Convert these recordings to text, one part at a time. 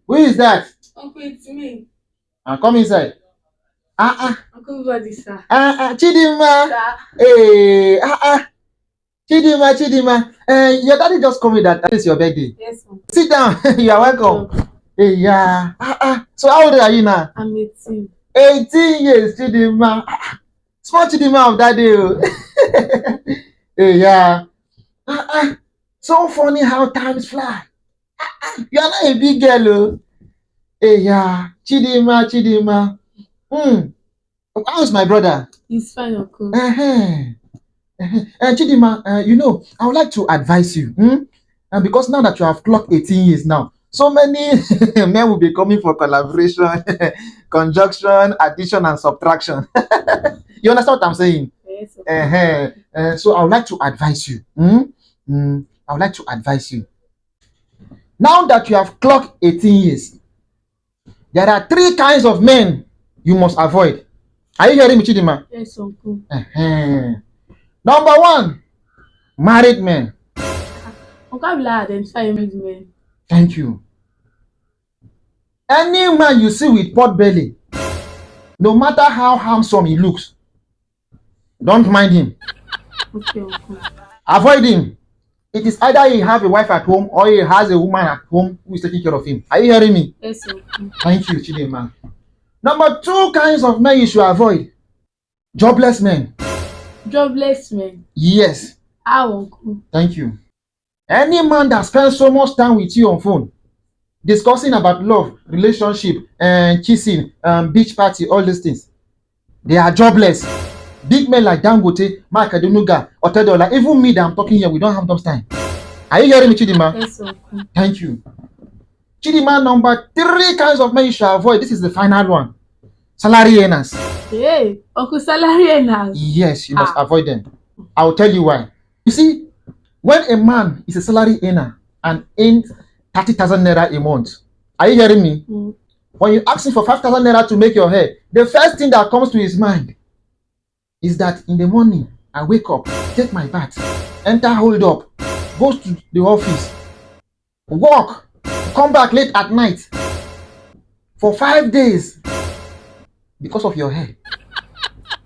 Who is that? Uncle, it's me. Come inside. Uncle Body, sir. Chidima. Sir. Hey, Chidima. Your daddy just told me that it's your birthday. Yes, Uncle. Sit down. You are welcome. Hey, yeah. So how old are you now? I'm 18. 18 years, Chidima. Small Chidima of that day. Hey, yeah. So funny how times fly. You are not a big girl, oh. Hey, yeah. Chidima. How's my brother? He's fine, Uncle. Chidima, I would like to advise you. And because now that you have clocked 18 years now, so many men will be coming for collaboration, conjunction, addition, and subtraction. You understand what I'm saying? Yes, So I would like to advise you. I would like to advise you. Now that you have clocked 18 years, there are 3 kinds of men you must avoid. Are you hearing me, Chidima? Yes, Uncle. Number 1, married men. Uncle, I will identify married men. Thank you. Any man you see with pot belly, no matter how handsome he looks, don't mind him. Okay, Uncle. Avoid him. It is either he have a wife at home or he has a woman at home who is taking care of him. Are you hearing me? Yes, Uncle. Thank you, Chidima. Number 2 kinds of men you should avoid. Jobless men. Jobless men. Yes. How, Uncle? Thank you. Any man that spends so much time with you on phone, discussing about love, relationship, and kissing, beach party, all these things, they are jobless. Big men like Dangote, Mark Adenuga, Otedola, even me that I'm talking here, we don't have those time. Are you hearing me, Chidima? Yes, Uncle. Thank you. Chidima, number 3 kinds of men you should avoid. This is the final one. Salary earners. Hey, Uncle, salary earners. Yes, you must avoid them. I'll tell you why. You see, when a man is a salary earner and earns 30,000 naira a month, are you hearing me? When you ask him for 5,000 naira to make your hair, the first thing that comes to his mind is that in the morning, I wake up, take my bath, enter hold up, goes to the office, work, come back late at night for 5 days because of your hair.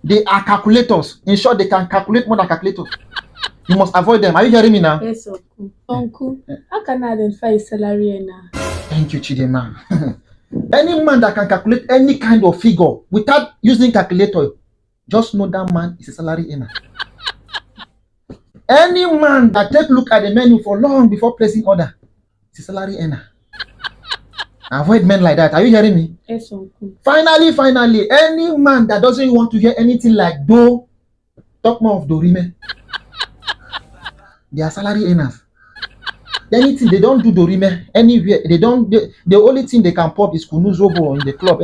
They are calculators. In short, they can calculate more than calculators. You must avoid them. Are you hearing me now? Yes, Uncle. Uncle, how can I identify a salary earner? Thank you, Chidima. Any man that can calculate any kind of figure without using calculator, just know that man is a salary earner. Any man that take look at the menu for long before placing order is a salary earner. Avoid men like that. Are you hearing me? Yes, Uncle. Finally, any man that doesn't want to hear anything like do, talk more of dorime. They are salary earners. Anything they don't do dorime anywhere. The only thing they can pop is kunu zobo in the club.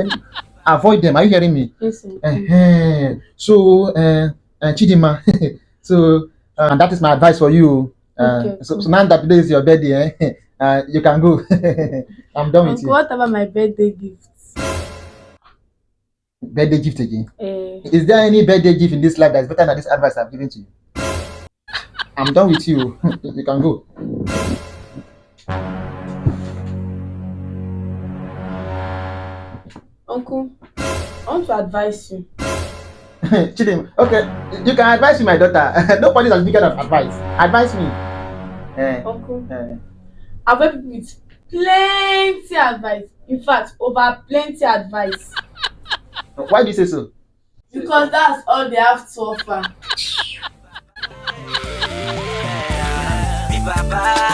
Avoid them. Are you hearing me? Yes, Uncle. So, Chidima. So, and that is my advice for you. Okay. So now that today is your birthday, you can go. I'm done with you. What about my birthday gifts? Birthday gift again? Is there any birthday gift in this life that is better than this advice I've given to you? I'm done with you. You can go. Uncle, I want to advise you. Chidima, okay, you can advise me, my daughter. Nobody has bigger than advice. Advise me. Uncle, I've heard people with plenty advice. In fact, over plenty advice. Why do you say so? Because that's all they have to offer. Vbaba.